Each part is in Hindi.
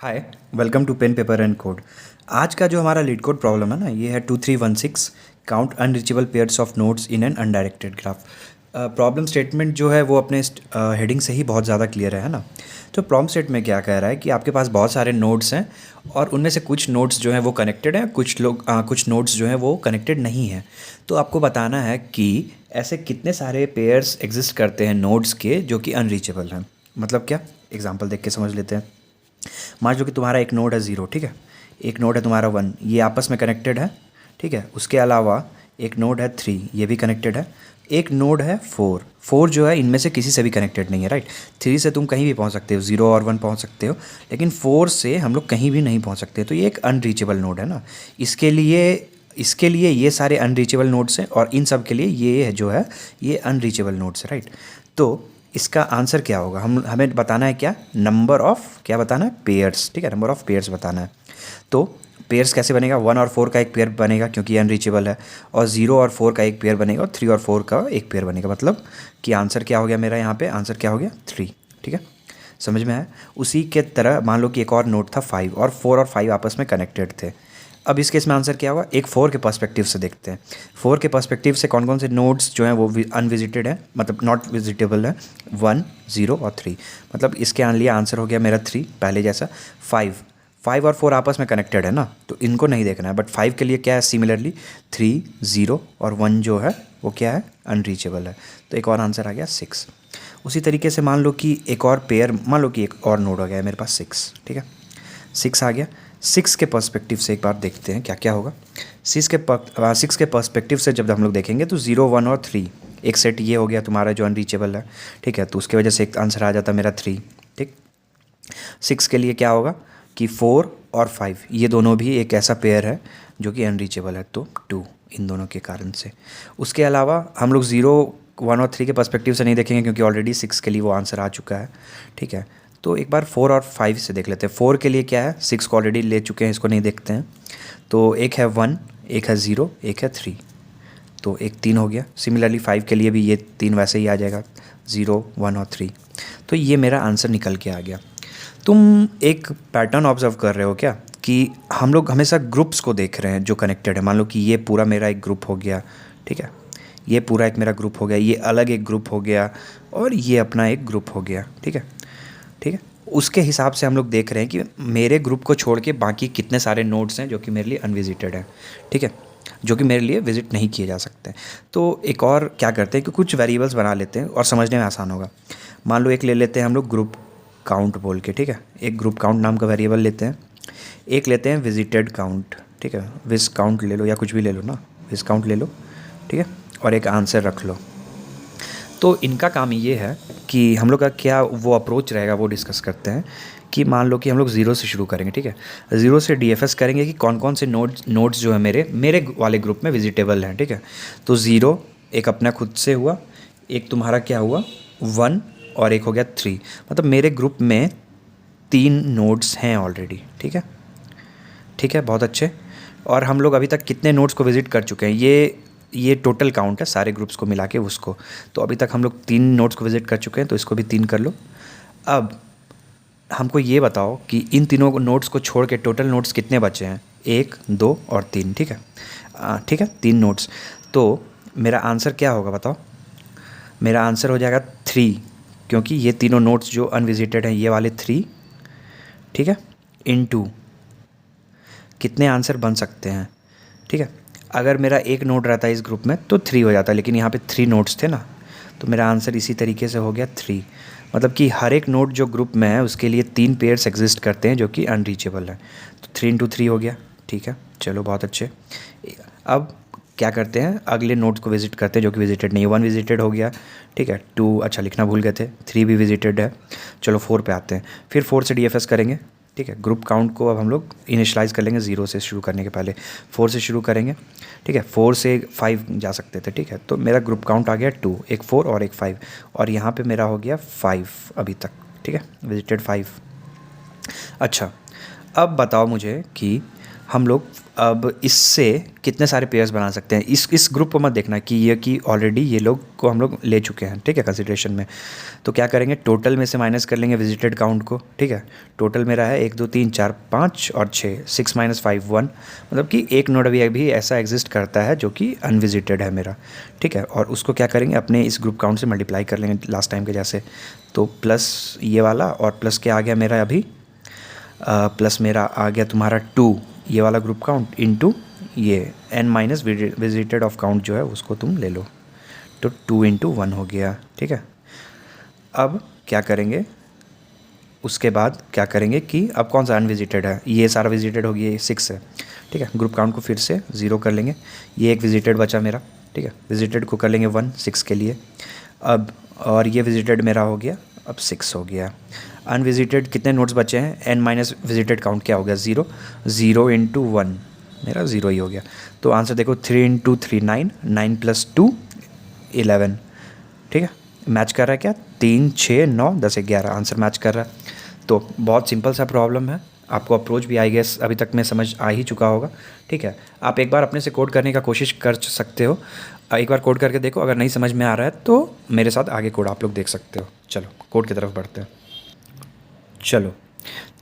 Hi, welcome to pen paper and code. आज का जो हमारा लीड कोड प्रॉब्लम है ना, ये है 2316 count unreachable pairs of nodes in an undirected graph. Problem statement जो है वो अपने हेडिंग से ही बहुत ज़्यादा क्लियर है ना। तो प्रॉब्लम स्टेट में क्या कह रहा है कि आपके पास बहुत सारे नोड्स हैं और उनमें से कुछ नोड्स जो हैं वो कनेक्टेड हैं, कुछ नोड्स जो हैं वो कनेक्टेड नहीं हैं। तो आपको बताना है कि ऐसे कितने सारे पेयर्स एग्जिस्ट करते हैं नोड्स के जो कि अनरीचेबल हैं। मतलब क्या, एग्जाम्पल देख के समझ लेते हैं। मान लो कि तुम्हारा एक नोड है 0, ठीक है, एक नोड है तुम्हारा 1, ये आपस में कनेक्टेड है, ठीक है। उसके अलावा एक नोड है 3, ये भी कनेक्टेड है। एक नोड है 4 जो है इनमें से किसी से भी कनेक्टेड नहीं है, राइट। 3 से तुम कहीं भी पहुंच सकते हो, 0 और 1 पहुंच सकते हो, लेकिन 4 से हम लोग कहीं भी नहीं पहुंच सकते। तो ये एक अनरीचेबल नोड है ना। इसके लिए ये सारे अनरीचेबल नोड्स हैं और इन सब के लिए ये जो है ये अनरीचेबल नोड्स है, राइट। तो इसका आंसर क्या होगा, हमें बताना है क्या, नंबर ऑफ़, क्या बताना है, पेयर्स, ठीक है, नंबर ऑफ़ पेयर्स बताना है। तो पेयर्स कैसे बनेगा, 1 और 4 का एक पेयर बनेगा क्योंकि ये अनरीचेबल है, और 0 और 4 का एक पेयर बनेगा, और 3 और 4 का एक पेयर बनेगा। मतलब कि आंसर क्या हो गया मेरा, यहाँ पे आंसर क्या हो गया, 3, ठीक है। समझ में आया। उसी के तरह मान लो कि एक और नोड था 5, और 4 और 5 आपस में कनेक्टेड थे। अब इस केस में आंसर क्या होगा, एक 4 के पर्सपेक्टिव से देखते हैं। 4 के पर्सपेक्टिव से कौन कौन से नोड्स जो हैं वो अनविजिटेड है, मतलब नॉट विजिटेबल है, 1, 0 और 3। मतलब इसके लिए आंसर हो गया मेरा 3, पहले जैसा। 5 और 4 आपस में कनेक्टेड है ना, तो इनको नहीं देखना है। बट 5 के लिए क्या है, सिमिलरली 3, 0 और 1 जो है वो क्या है, अनरीचेबल है। तो एक और आंसर आ गया 6। उसी तरीके से मान लो कि एक और पेयर, मान लो कि एक और नोड हो गया है मेरे पास 6, ठीक है, 6 आ गया। 6 के पर्सपेक्टिव से एक बार देखते हैं क्या क्या होगा। 6 के पर्सपेक्टिव से जब हम लोग देखेंगे तो 0, 1 और 3 एक सेट ये हो गया तुम्हारा जो अनरीचेबल है, ठीक है। तो उसकी वजह से एक आंसर आ जाता मेरा 3, ठीक। 6 के लिए क्या होगा कि 4 और 5 ये दोनों भी एक ऐसा पेयर है जो कि अनरीचेबल है, तो 2 इन दोनों के कारण से। उसके अलावा हम लोग 0, 1 और 3 के पर्सपेक्टिव से नहीं देखेंगे क्योंकि ऑलरेडी 6 के लिए वो आंसर आ चुका है, ठीक है। तो एक बार 4 और 5 से देख लेते हैं। 4 के लिए क्या है, 6 को ऑलरेडी ले चुके हैं, इसको नहीं देखते हैं। तो एक है 1, एक है 0, एक है 3, तो एक 3 हो गया। सिमिलरली 5 के लिए भी ये 3 वैसे ही आ जाएगा, 0, 1 और 3। तो ये मेरा आंसर निकल के आ गया। तुम एक पैटर्न ऑब्जर्व कर रहे हो क्या, कि हम लोग हमेशा ग्रुप्स को देख रहे हैं जो कनेक्टेड है। मान लो कि ये पूरा मेरा एक ग्रुप हो गया, ठीक है, ये पूरा एक मेरा ग्रुप हो गया, ये अलग एक ग्रुप हो गया, और ये अपना एक ग्रुप हो गया, ठीक है, ठीक है। उसके हिसाब से हम लोग देख रहे हैं कि मेरे ग्रुप को छोड़ के बाकी कितने सारे नोड्स हैं जो कि मेरे लिए अनविजिटेड है, ठीक है, जो कि मेरे लिए विजिट नहीं किए जा सकते। तो एक और क्या करते हैं कि कुछ वेरिएबल्स बना लेते हैं और समझने में आसान होगा। मान लो एक ले लेते हैं हम लोग ग्रुप काउंट बोल के, ठीक है, एक ग्रुप काउंट नाम का वेरिएबल लेते हैं। एक लेते हैं विजिटेड काउंट, ठीक है, विज काउंट ले लो या कुछ भी ले लो ना, विज काउंट ले लो, ठीक है, और एक आंसर रख लो। तो इनका काम ये है कि हम लोग का क्या वो अप्रोच रहेगा वो डिस्कस करते हैं। कि मान लो कि हम लोग 0 से शुरू करेंगे, ठीक है, 0 से DFS करेंगे कि कौन कौन से नोड्स जो है मेरे वाले ग्रुप में विजिटेबल हैं, ठीक है। तो 0 एक अपना खुद से हुआ, एक तुम्हारा क्या हुआ 1, और एक हो गया 3। मतलब मेरे ग्रुप में 3 नोड्स हैं ऑलरेडी, ठीक है, ठीक है, बहुत अच्छे। और हम लोग अभी तक कितने नोड्स को विज़िट कर चुके हैं, ये टोटल काउंट है सारे ग्रुप्स को मिला के उसको। तो अभी तक हम लोग 3 नोड्स को विज़िट कर चुके हैं, तो इसको भी 3 कर लो। अब हमको ये बताओ कि इन तीनों नोड्स को छोड़ के टोटल नोड्स कितने बचे हैं, 1, 2 और 3, ठीक है, ठीक है, 3 नोड्स। तो मेरा आंसर क्या होगा बताओ, मेरा आंसर हो जाएगा 3, क्योंकि ये तीनों नोड्स जो अनविजिटेड हैं ये वाले 3, ठीक है, इनटू कितने आंसर बन सकते हैं, ठीक है। अगर मेरा एक नोड रहता है इस ग्रुप में तो 3 हो जाता, लेकिन यहाँ पे 3 नोड्स थे ना, तो मेरा आंसर इसी तरीके से हो गया 3। मतलब कि हर एक नोड जो ग्रुप में है उसके लिए 3 पेयर्स एग्जिस्ट करते हैं जो कि अनरीचेबल है। तो 3 इंटू 3 हो गया, ठीक है, चलो बहुत अच्छे। अब क्या करते हैं, अगले नोड्स को विजिट करते हैं जो कि विजिटेड नहीं है। 1 विजिटेड हो गया, ठीक है, 2 अच्छा लिखना भूल गए थे, 3 भी विजिटेड है। चलो 4 पे आते हैं, फिर 4 से DFS करेंगे, ठीक है। ग्रुप काउंट को अब हम लोग इनिशलाइज कर लेंगे 0 से शुरू करने के पहले, 4 से शुरू करेंगे, ठीक है। 4 से 5 जा सकते थे, ठीक है। तो मेरा ग्रुप काउंट आ गया 2, एक 4 और एक 5, और यहाँ पे मेरा हो गया 5 अभी तक, ठीक है, विजिटेड 5। अच्छा, अब बताओ मुझे कि हम लोग अब इससे कितने सारे पेयर्स बना सकते हैं, इस ग्रुप को मत देखना कि ये कि ऑलरेडी ये लोग को हम लोग ले चुके हैं, ठीक है, कंसिडरेशन में। तो क्या करेंगे, टोटल में से माइनस कर लेंगे विजिटेड काउंट को, ठीक है। टोटल मेरा है 1 2 3 4 5 और 6, 6 - 5 1, मतलब कि एक नोड भी ऐसा एग्जिस्ट करता है जो कि अनविजिटेड है मेरा, ठीक है। और उसको क्या करेंगे, अपने इस ग्रुप काउंट से मल्टीप्लाई कर लेंगे लास्ट टाइम के जैसे। तो प्लस ये वाला और प्लस क्या आ गया मेरा अभी, प्लस मेरा आ गया तुम्हारा 2 ये वाला ग्रुप काउंट इनटू ये n minus visited of count जो है उसको तुम ले लो, तो 2 × 1 हो गया, ठीक है। अब क्या करेंगे, उसके बाद क्या करेंगे कि अब कौन सा अनविजिटेड है, ये सारा विजिटेड हो गया, ये 6 है, ठीक है। ग्रुप काउंट को फिर से 0 कर लेंगे, ये एक विजिटेड बचा मेरा, ठीक है। विजिटेड को कर लेंगे 1 6 के लिए। अब और ये विजिटेड मेरा हो गया, अब 6 हो गया। अनविजिटेड कितने नोट्स बचे हैं, n माइनस विजिटेड काउंट क्या हो गया, 0, 0 × 1 मेरा 0 ही हो गया। तो आंसर देखो 3 × 3 9, 9 + 2 11, ठीक है। मैच कर रहा है क्या, 3 6 9 10 11, आंसर मैच कर रहा है। तो बहुत सिंपल सा प्रॉब्लम है, आपको अप्रोच भी आई गेस अभी तक में समझ आ ही चुका होगा, ठीक है। आप एक बार अपने से कोड करने का कोशिश कर सकते हो, एक बार कोड करके देखो, अगर नहीं समझ में आ रहा है तो मेरे साथ आगे कोड आप लोग देख सकते हो। चलो कोड की तरफ बढ़ते हैं। चलो,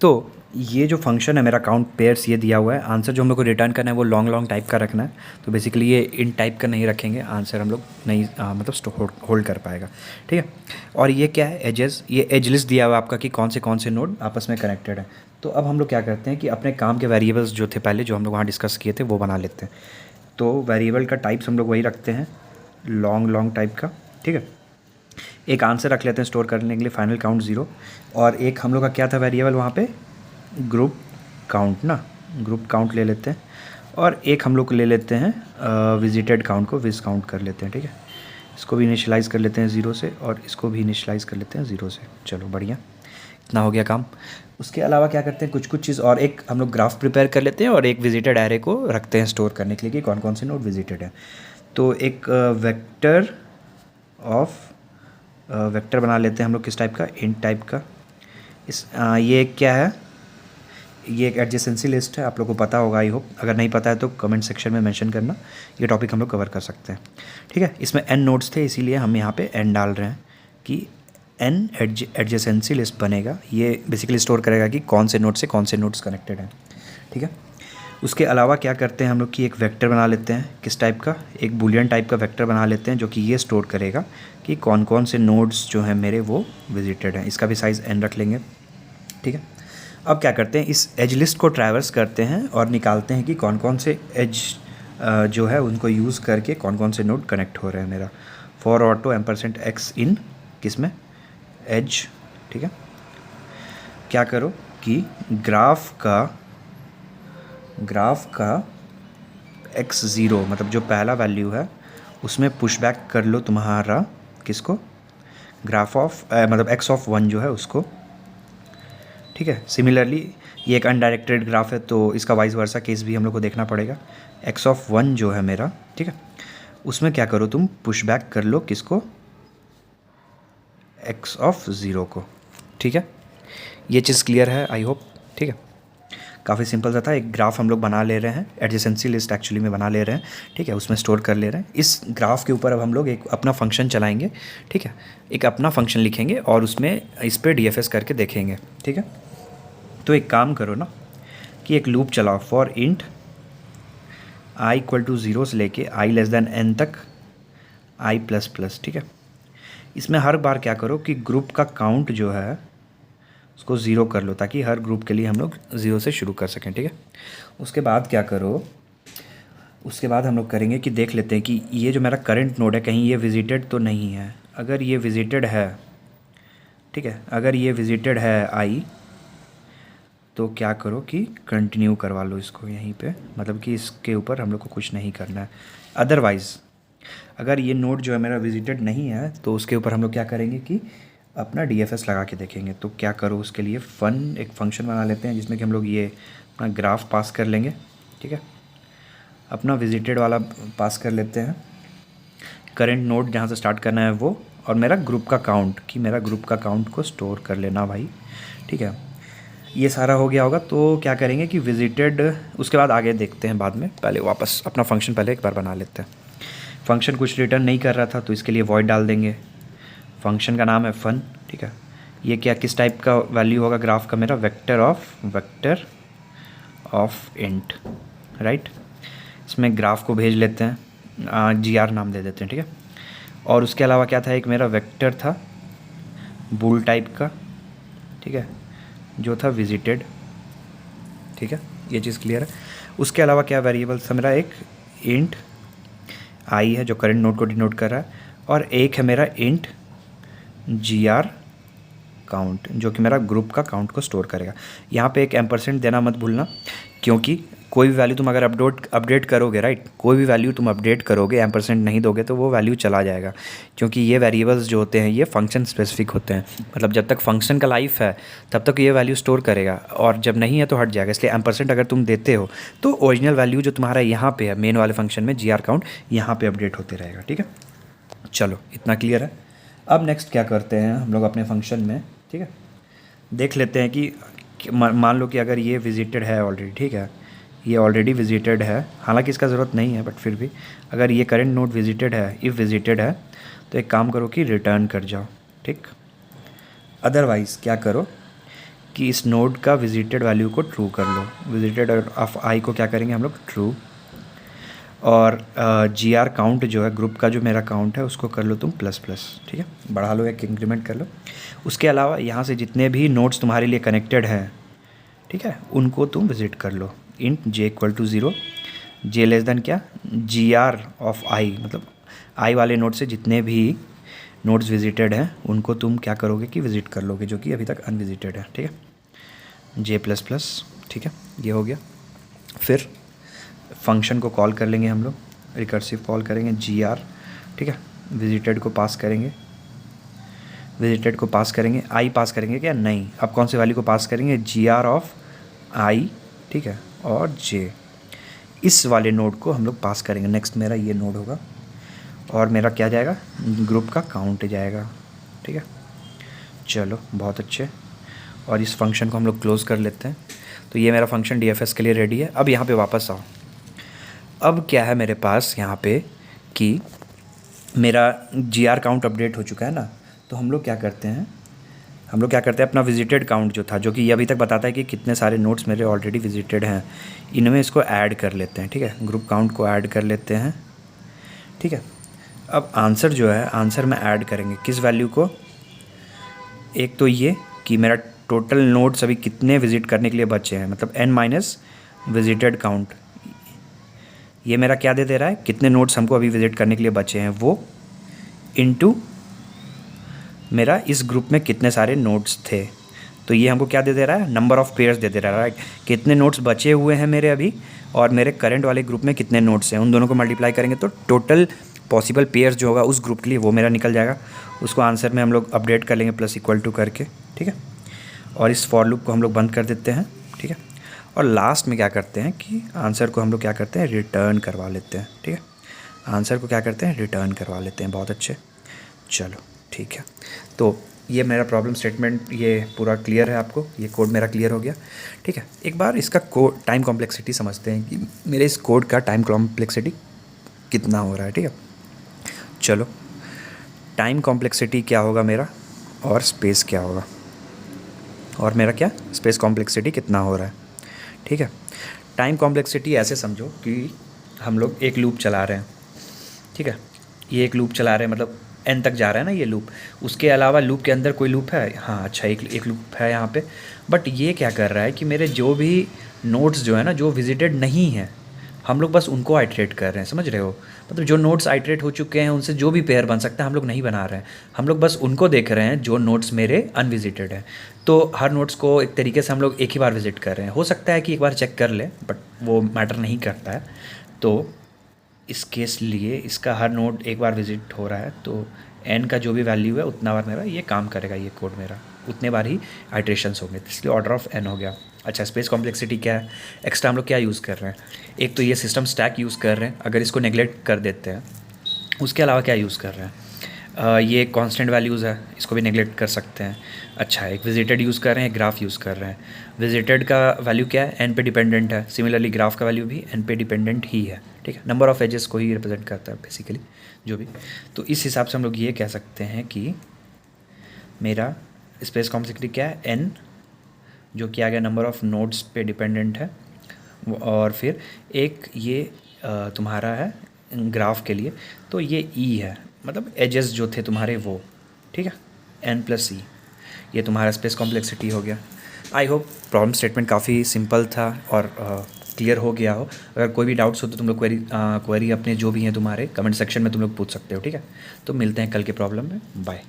तो ये जो फंक्शन है मेरा काउंट पेयर्स ये दिया हुआ है, आंसर जो हम लोग को रिटर्न करना है वो लॉन्ग टाइप का रखना है। तो बेसिकली ये इन टाइप का नहीं रखेंगे, आंसर हम लोग नहीं मतलब होल्ड कर पाएगा, ठीक है। और ये क्या है, एजेस, ये एज लिस्ट दिया हुआ है आपका कि कौन से नोड आपस में कनेक्टेड है। तो अब हम लोग क्या करते हैं कि अपने काम के वेरिएबल्स जो थे पहले जो हम लोग वहाँ डिस्कस किए थे वो बना लेते हैं। तो वेरिएबल का टाइप्स हम लोग वही रखते हैं, लॉन्ग टाइप का, ठीक है। एक आंसर रख लेते हैं स्टोर करने के लिए, फाइनल काउंट 0, और एक हम लोग का क्या था वेरिएबल वहाँ पे, ग्रुप काउंट ना, ग्रुप काउंट ले लेते हैं। और एक हम लोग ले लेते हैं विजिटेड काउंट को विज काउंट कर लेते हैं, ठीक है। इसको भी इनिशियलाइज़ कर लेते हैं 0 से और इसको भी इनिशियलाइज़ कर लेते हैं 0 से। चलो बढ़िया, इतना हो गया काम। उसके अलावा क्या करते हैं, कुछ चीज़ और, एक हम लोग ग्राफ प्रिपेयर कर लेते हैं और एक विजिटेड एरे को रखते हैं स्टोर करने के लिए कि कौन से नोड विजिटेड है। तो एक वेक्टर बना लेते हैं हम लोग, किस टाइप का, इंट टाइप का। ये क्या है, ये एक एडजेसेंसी लिस्ट है, आप लोगों को पता होगा आई होप, अगर नहीं पता है तो कमेंट सेक्शन में मेंशन करना, ये टॉपिक हम लोग कवर कर सकते हैं, ठीक है। इसमें n नोड्स थे इसीलिए हम यहाँ पे n डाल रहे हैं कि n एडजेसेंसी लिस्ट बनेगा, ये बेसिकली स्टोर करेगा कि कौन से नोड से कौन से नोड्स कनेक्टेड हैं, ठीक है। उसके अलावा क्या करते हैं हम लोग कि एक वेक्टर बना लेते हैं, किस टाइप का, एक बूलियन टाइप का वेक्टर बना लेते हैं जो कि ये स्टोर करेगा कि कौन से नोड्स जो हैं मेरे वो विजिटेड हैं। इसका भी साइज़ n रख लेंगे, ठीक है। अब क्या करते हैं, इस एज लिस्ट को ट्रैवर्स करते हैं और निकालते हैं कि कौन से एज जो है उनको यूज़ करके कौन से नोड कनेक्ट हो रहे हैं मेरा। फॉर ऑटो %x इन किस में, एज, ठीक है। क्या करो कि ग्राफ का x0 मतलब जो पहला वैल्यू है उसमें पुश बैक कर लो तुम्हारा किसको, ग्राफ ऑफ मतलब x(1) जो है उसको, ठीक है। सिमिलरली ये एक अनडायरेक्टेड ग्राफ है तो इसका वाइस वर्सा केस भी हम लोग को देखना पड़ेगा। x(1) जो है मेरा, ठीक है, उसमें क्या करो तुम पुश बैक कर लो किसको, x(0) को, ठीक है। ये चीज़ क्लियर है आई होप, ठीक है। काफ़ी सिंपल सा था, एक ग्राफ हम लोग बना ले रहे हैं, एडजेसेंसी लिस्ट एक्चुअली में बना ले रहे हैं, ठीक है, उसमें स्टोर कर ले रहे हैं। इस ग्राफ के ऊपर अब हम लोग एक अपना फंक्शन चलाएंगे, ठीक है, एक अपना फंक्शन लिखेंगे और उसमें इस पर DFS करके देखेंगे, ठीक है। तो एक काम करो ना कि एक लूप चलाओ फॉर इंट i = 0 से लेके i n तक i++, ठीक है। इसमें हर बार क्या करो कि ग्रुप का काउंट जो है उसको 0 कर लो ताकि हर ग्रुप के लिए हम लोग 0 से शुरू कर सकें, ठीक है। उसके बाद क्या करो, उसके बाद हम लोग करेंगे कि देख लेते हैं कि ये जो मेरा करंट नोड है कहीं ये विजिटेड तो नहीं है। अगर ये विजिटेड है, ठीक है, अगर ये विजिटेड है आई, तो क्या करो कि कंटिन्यू करवा लो इसको यहीं पे, मतलब कि इसके ऊपर हम लोग को कुछ नहीं करना है। अदरवाइज़ अगर ये नोड जो है मेरा विजिटेड नहीं है तो उसके ऊपर हम लोग क्या करेंगे कि अपना DFS लगा के देखेंगे। तो क्या करो, उसके लिए एक फंक्शन बना लेते हैं जिसमें कि हम लोग ये अपना ग्राफ पास कर लेंगे, ठीक है, अपना विजिटेड वाला पास कर लेते हैं, करंट नोड जहाँ से स्टार्ट करना है वो, और मेरा ग्रुप का काउंट कि मेरा ग्रुप का काउंट को स्टोर कर लेना भाई, ठीक है। ये सारा हो गया होगा तो क्या करेंगे कि विजिटेड, उसके बाद आगे देखते हैं बाद में, पहले वापस अपना फंक्शन पहले एक बार बना लेते हैं। फंक्शन कुछ रिटर्न नहीं कर रहा था तो इसके लिए वॉइड डाल देंगे। फंक्शन का नाम है फन, ठीक है। ये क्या किस टाइप का वैल्यू होगा ग्राफ का मेरा, वेक्टर ऑफ इंट, राइट। इसमें ग्राफ को भेज लेते हैं, GR नाम दे देते हैं, ठीक है। और उसके अलावा क्या था, एक मेरा वेक्टर था बूल टाइप का, ठीक है, जो था विजिटेड, ठीक है, ये चीज़ क्लियर है। उसके अलावा क्या वेरिएबल था मेरा, एक इंट आई है जो करंट नोड को डिनोट कर रहा है, और एक है मेरा इंट GR काउंट जो कि मेरा ग्रुप का काउंट को स्टोर करेगा। यहाँ पे एक एम्परसेंट देना मत भूलना, क्योंकि कोई भी वैल्यू तुम अगर अपडेट करोगे, राइट, कोई भी वैल्यू तुम अपडेट करोगे एम्परसेंट नहीं दोगे तो वो वैल्यू चला जाएगा, क्योंकि ये वेरिएबल्स जो होते हैं ये फंक्शन स्पेसिफिक होते हैं। मतलब जब तक फंक्शन का लाइफ है तब तक ये वैल्यू स्टोर करेगा, और जब नहीं है तो हट जाएगा। इसलिए एम्परसेंट अगर तुम देते हो तो ओरिजिनल वैल्यू जो तुम्हारा यहाँ पे है मेन वाले फंक्शन में GR काउंट, यहाँ पर अपडेट होते रहेगा, ठीक है। चलो इतना क्लियर है। अब नेक्स्ट क्या करते हैं हम लोग अपने फंक्शन में, ठीक है, देख लेते हैं कि मान लो कि अगर ये विजिटेड है ऑलरेडी, ठीक है, ये ऑलरेडी विजिटेड है, हालांकि इसका ज़रूरत नहीं है बट फिर भी अगर ये करंट नोड विजिटेड है, इफ़ विजिटेड है तो एक काम करो कि रिटर्न कर जाओ, ठीक। अदरवाइज़ क्या करो कि इस नोड का विजिटेड वैल्यू को ट्रू कर लो। विजिटेड ऑफ आई को क्या करेंगे हम लोग, ट्रू, और GR काउंट जो है ग्रुप का जो मेरा काउंट है उसको कर लो तुम प्लस प्लस, ठीक है, बढ़ा लो, एक इंक्रीमेंट कर लो। उसके अलावा यहाँ से जितने भी नोड्स तुम्हारे लिए कनेक्टेड हैं, ठीक है, उनको तुम विजिट कर लो। Int J = 0, J less than क्या, GR ऑफ आई, मतलब आई वाले नोड से जितने भी नोड्स विजिटेड हैं उनको तुम क्या करोगे कि विजिट कर लोगे, जो कि अभी तक अनविजिटेड है, ठीक है, J++, ठीक है, ये हो गया। फिर फंक्शन को कॉल कर लेंगे हम लोग, रिकर्सिव कॉल करेंगे GR, ठीक है, विजिटेड को पास करेंगे, विजिटेड को पास करेंगे, आई पास करेंगे क्या, नहीं, अब कौन से वैल्यू को पास करेंगे, GR ऑफ आई, ठीक है, और J, इस वाले नोड को हम लोग पास करेंगे। नेक्स्ट मेरा ये नोड होगा और मेरा क्या जाएगा, ग्रुप का काउंट जाएगा, ठीक है। चलो बहुत अच्छे, और इस फंक्शन को हम लोग क्लोज़ कर लेते हैं। तो ये मेरा फंक्शन DFS के लिए रेडी है। अब यहाँ पे वापस आओ। अब क्या है मेरे पास यहाँ पे कि मेरा GR काउंट अपडेट हो चुका है ना, तो हम लोग क्या करते हैं, अपना विजिटेड काउंट जो था, जो कि ये अभी तक बताता है कि कितने सारे नोट्स मेरे ऑलरेडी विजिटेड हैं, इनमें इसको ऐड कर लेते हैं, ठीक है, ग्रुप काउंट को ऐड कर लेते हैं, ठीक है। अब आंसर जो है, आंसर में ऐड करेंगे किस वैल्यू को, एक तो ये कि मेरा टोटल नोट्स अभी कितने विजिट करने के लिए बचे हैं, मतलब n- विजिटेड काउंट, ये मेरा क्या दे रहा है, कितने नोट्स हमको अभी विजिट करने के लिए बचे हैं वो, इनटू मेरा इस ग्रुप में कितने सारे नोट्स थे। तो ये हमको क्या दे रहा है, नंबर ऑफ़ पेयर्स दे रहा है, राइट, कितने नोट्स बचे हुए हैं मेरे अभी, और मेरे करंट वाले ग्रुप में कितने नोट्स हैं, उन दोनों को मल्टीप्लाई करेंगे तो टोटल पॉसिबल पेयर्स जो होगा उस ग्रुप के लिए वो मेरा निकल जाएगा। उसको आंसर में हम लोग अपडेट कर लेंगे += करके, ठीक है। और इस फॉर लूप को हम लोग बंद कर देते हैं, ठीक है। और लास्ट में क्या करते हैं कि आंसर को हम लोग क्या करते हैं, रिटर्न करवा लेते हैं, ठीक है। आंसर को क्या करते हैं, रिटर्न करवा लेते हैं। बहुत अच्छे, चलो ठीक है। तो ये मेरा प्रॉब्लम स्टेटमेंट ये पूरा क्लियर है आपको, ये कोड मेरा क्लियर हो गया, ठीक है। एक बार इसका कोड टाइम कॉम्प्लेक्सिटी समझते हैं कि मेरे इस कोड का टाइम कॉम्प्लेक्सिटी कितना हो रहा है, ठीक है। चलो, टाइम कॉम्प्लेक्सिटी क्या होगा मेरा, और स्पेस क्या होगा, और मेरा क्या स्पेस कॉम्प्लेक्सिटी कितना हो रहा है, ठीक है। टाइम कॉम्प्लेक्सिटी ऐसे समझो कि हम लोग एक लूप चला रहे हैं, ठीक है, ये एक लूप चला रहे हैं, मतलब n तक जा रहा है ना ये लूप, उसके अलावा लूप के अंदर कोई लूप है, हाँ अच्छा एक लूप है यहाँ पे, बट ये क्या कर रहा है कि मेरे जो भी नोड्स जो है ना, जो विजिटेड नहीं है, हम लोग बस उनको आइट्रेट कर रहे हैं, समझ रहे हो, मतलब जो नोड्स आइट्रेट हो चुके हैं उनसे जो भी पेयर बन सकता है हम लोग नहीं बना रहे हैं, हम लोग बस उनको देख रहे हैं जो नोड्स मेरे अनविजिटेड हैं। तो हर नोड्स को एक तरीके से हम लोग एक ही बार विजिट कर रहे हैं, हो सकता है कि एक बार चेक कर ले बट वो मैटर नहीं करता है। तो इस केस लिए इसका हर नोड एक बार विजिट हो रहा है, तो n का जो भी वैल्यू है उतना बार मेरा ये काम करेगा, ये कोड मेरा उतने बार ही आइट्रेशंस होंगे, इसलिए ऑर्डर ऑफ n हो गया। अच्छा, स्पेस कॉम्प्लेक्सिटी क्या है, एक्स्ट्रा हम लोग क्या यूज़ कर रहे हैं, एक तो ये सिस्टम स्टैक यूज़ कर रहे हैं, अगर इसको नेगलेक्ट कर देते हैं, उसके अलावा क्या यूज़ कर रहे हैं, ये कांस्टेंट वैल्यूज़ है, इसको भी नेगलेक्ट कर सकते हैं। अच्छा, एक विजिटेड यूज़ कर रहे हैं, ग्राफ यूज़ कर रहे हैं। विजिटेड का वैल्यू क्या है, एन पे डिपेंडेंट है। सिमिलरली ग्राफ का वैल्यू भी एन पे डिपेंडेंट ही है, ठीक है। नंबर ऑफ एजेस को ही रिप्रेजेंट करता है बेसिकली, जो भी। तो इस हिसाब से हम लोग ये कह सकते हैं कि मेरा स्पेस कॉम्प्लेक्सिटी क्या है, एन, जो कि आ गया नंबर ऑफ़ नोड्स पे डिपेंडेंट है। और फिर एक ये तुम्हारा है ग्राफ के लिए, तो ये ई है, मतलब एजेस जो थे तुम्हारे वो, ठीक है, एन प्लस ई, ये तुम्हारा स्पेस कॉम्प्लेक्सिटी हो गया। आई होप प्रॉब्लम स्टेटमेंट काफ़ी सिंपल था और क्लियर हो गया हो। अगर कोई भी डाउट्स हो तो तुम लोग क्वेरी अपने जो भी हैं तुम्हारे कमेंट सेक्शन में तुम लोग पूछ सकते हो, ठीक है। तो मिलते हैं कल के प्रॉब्लम में, बाय।